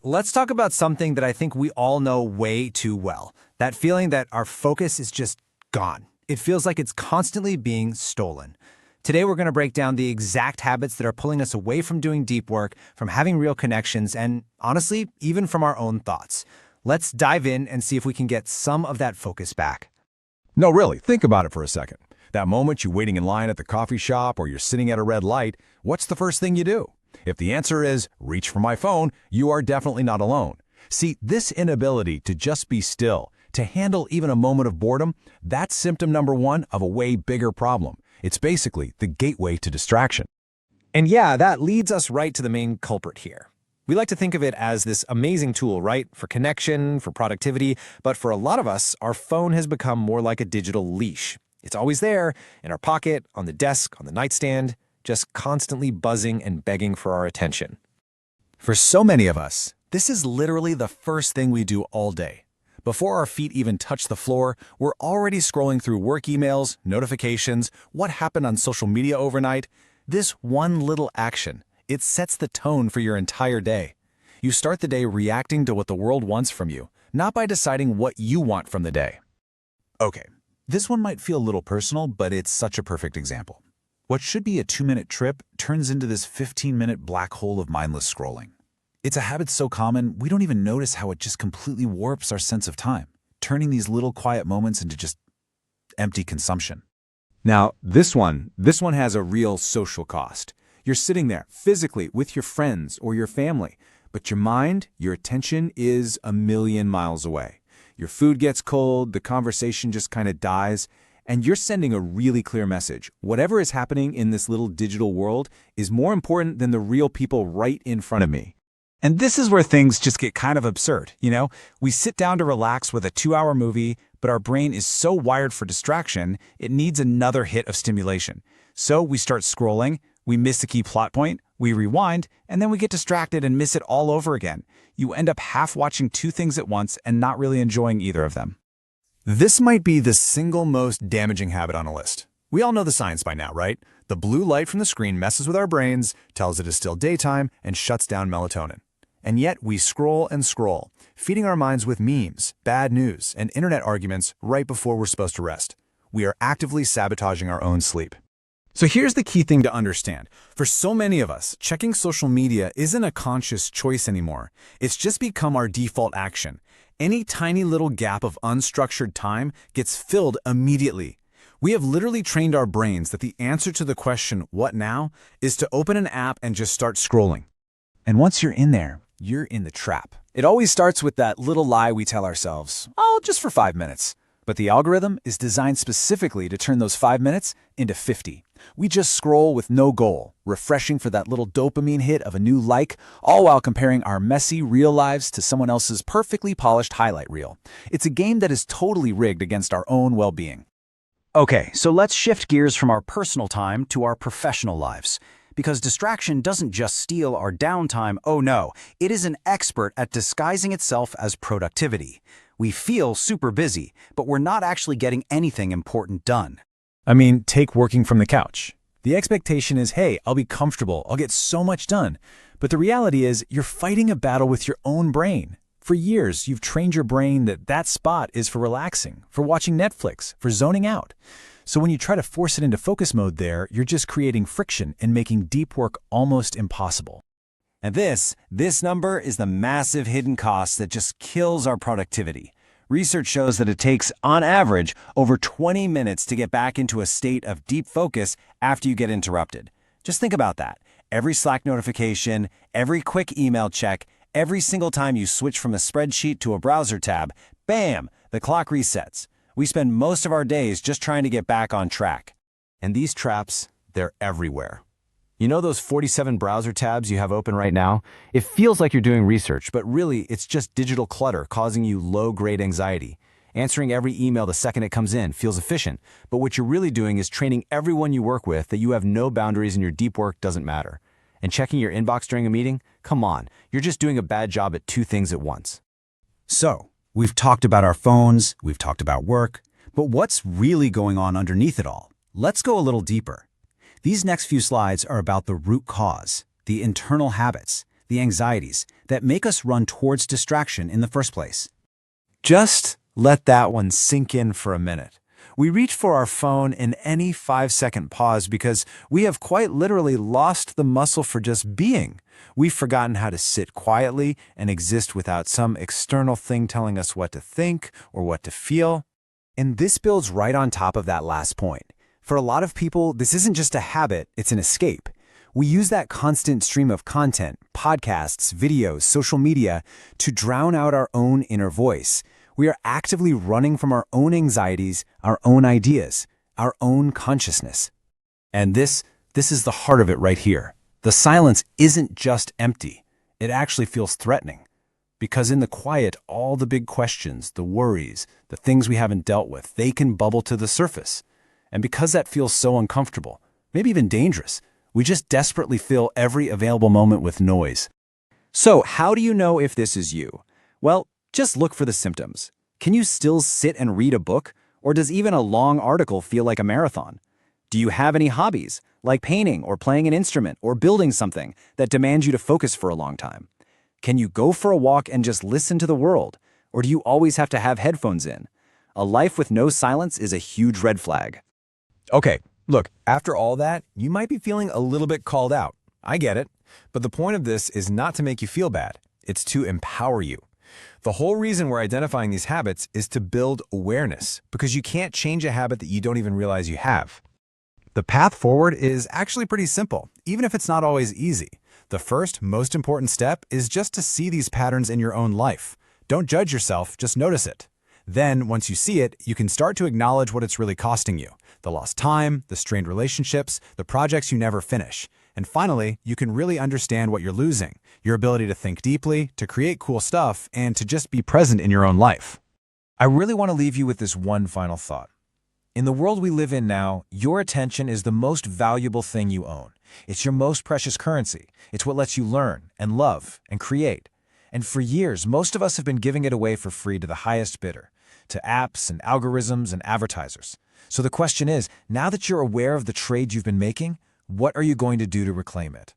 let's talk about something that I think we all know way too well. That feeling that our focus is just gone. It feels like it's constantly being stolen. Today, we're going to break down the exact habits that are pulling us away from doing deep work, from having real connections, and honestly, even from our own thoughts. Let's dive in and see if we can get some of that focus back. No, really, think about it for a second. That moment you're waiting in line at the coffee shop or you're sitting at a red light, what's the first thing you do? If the answer is, reach for my phone, you are definitely not alone. See, this inability to just be still, to handle even a moment of boredom, that's symptom number one of a way bigger problem. It's basically the gateway to distraction. And yeah, that leads us right to the main culprit here. We like to think of it as this amazing tool, right? For connection, for productivity, but for a lot of us, our phone has become more like a digital leash. It's always there, in our pocket, on the desk, on the nightstand, just constantly buzzing and begging for our attention. For so many of us, this is literally the first thing we do all day. Before our feet even touch the floor, we're already scrolling through work emails, notifications, what happened on social media overnight. This one little action, it sets the tone for your entire day. You start the day reacting to what the world wants from you, not by deciding what you want from the day. Okay, this one might feel a little personal, but it's such a perfect example. What should be a 2-minute trip turns into this 15-minute black hole of mindless scrolling. It's a habit so common, we don't even notice how it just completely warps our sense of time, turning these little quiet moments into just empty consumption. Now, this one has a real social cost. You're sitting there physically with your friends or your family, but your mind, your attention is a million miles away. Your food gets cold, the conversation just kind of dies, and you're sending a really clear message. Whatever is happening in this little digital world is more important than the real people right in front of me. And this is where things just get kind of absurd, you know? We sit down to relax with a 2-hour movie, but our brain is so wired for distraction, it needs another hit of stimulation. So we start scrolling, we miss a key plot point, we rewind, and then we get distracted and miss it all over again. You end up half watching 2 things at once and not really enjoying either of them. This might be the single most damaging habit on a list. We all know the science by now, right? The blue light from the screen messes with our brains, tells it it's still daytime, and shuts down melatonin. And yet we scroll and scroll, feeding our minds with memes, bad news, and internet arguments right before we're supposed to rest. We are actively sabotaging our own sleep. So here's the key thing to understand. For so many of us, checking social media isn't a conscious choice anymore. It's just become our default action. Any tiny little gap of unstructured time gets filled immediately. We have literally trained our brains that the answer to the question, what now, is to open an app and just start scrolling. And once you're in there, you're in the trap. It always starts with that little lie we tell ourselves, oh, just for 5 minutes. But the algorithm is designed specifically to turn those 5 minutes into 50. We just scroll with no goal, refreshing for that little dopamine hit of a new like, all while comparing our messy, real lives to someone else's perfectly polished highlight reel. It's a game that is totally rigged against our own well-being. Okay, so let's shift gears from our personal time to our professional lives. Because distraction doesn't just steal our downtime, oh no, it is an expert at disguising itself as productivity. We feel super busy, but we're not actually getting anything important done. I mean, take working from the couch. The expectation is, hey, I'll be comfortable, I'll get so much done. But the reality is, you're fighting a battle with your own brain. For years, you've trained your brain that that spot is for relaxing, for watching Netflix, for zoning out. So when you try to force it into focus mode there, you're just creating friction and making deep work almost impossible. And this number is the massive hidden cost that just kills our productivity. Research shows that it takes, on average, over 20 minutes to get back into a state of deep focus after you get interrupted. Just think about that. Every Slack notification, every quick email check, every single time you switch from a spreadsheet to a browser tab, bam, the clock resets. We spend most of our days just trying to get back on track. And these traps, they're everywhere. You know those 47 browser tabs you have open right now? It feels like you're doing research, but really it's just digital clutter causing you low-grade anxiety. Answering every email the second it comes in feels efficient, but what you're really doing is training everyone you work with that you have no boundaries and your deep work doesn't matter. And checking your inbox during a meeting? Come on, you're just doing a bad job at 2 things at once. So, we've talked about our phones, we've talked about work, but what's really going on underneath it all? Let's go a little deeper. These next few slides are about the root cause, the internal habits, the anxieties that make us run towards distraction in the first place. Just let that one sink in for a minute. We reach for our phone in any 5-second pause because we have quite literally lost the muscle for just being. We've forgotten how to sit quietly and exist without some external thing telling us what to think or what to feel. And this builds right on top of that last point. For a lot of people, this isn't just a habit, it's an escape. We use that constant stream of content, podcasts, videos, social media, to drown out our own inner voice. We are actively running from our own anxieties, our own ideas, our own consciousness. And this is the heart of it right here. The silence isn't just empty. It actually feels threatening. Because in the quiet, all the big questions, the worries, the things we haven't dealt with, they can bubble to the surface. And because that feels so uncomfortable, maybe even dangerous, we just desperately fill every available moment with noise. So, how do you know if this is you? Well, just look for the symptoms. Can you still sit and read a book? Or does even a long article feel like a marathon? Do you have any hobbies, like painting or playing an instrument or building something that demand you to focus for a long time? Can you go for a walk and just listen to the world? Or do you always have to have headphones in? A life with no silence is a huge red flag. Okay, look, after all that, you might be feeling a little bit called out. I get it. But the point of this is not to make you feel bad. It's to empower you. The whole reason we're identifying these habits is to build awareness, because you can't change a habit that you don't even realize you have. The path forward is actually pretty simple, even if it's not always easy. The first, most important step is just to see these patterns in your own life. Don't judge yourself, just notice it. Then, once you see it, you can start to acknowledge what it's really costing you. The lost time, the strained relationships, the projects you never finish. And finally, you can really understand what you're losing, your ability to think deeply, to create cool stuff, and to just be present in your own life. I really want to leave you with this one final thought. In the world we live in now, your attention is the most valuable thing you own. It's your most precious currency. It's what lets you learn and love and create. And for years, most of us have been giving it away for free to the highest bidder, to apps and algorithms and advertisers. So the question is, now that you're aware of the trade you've been making, what are you going to do to reclaim it?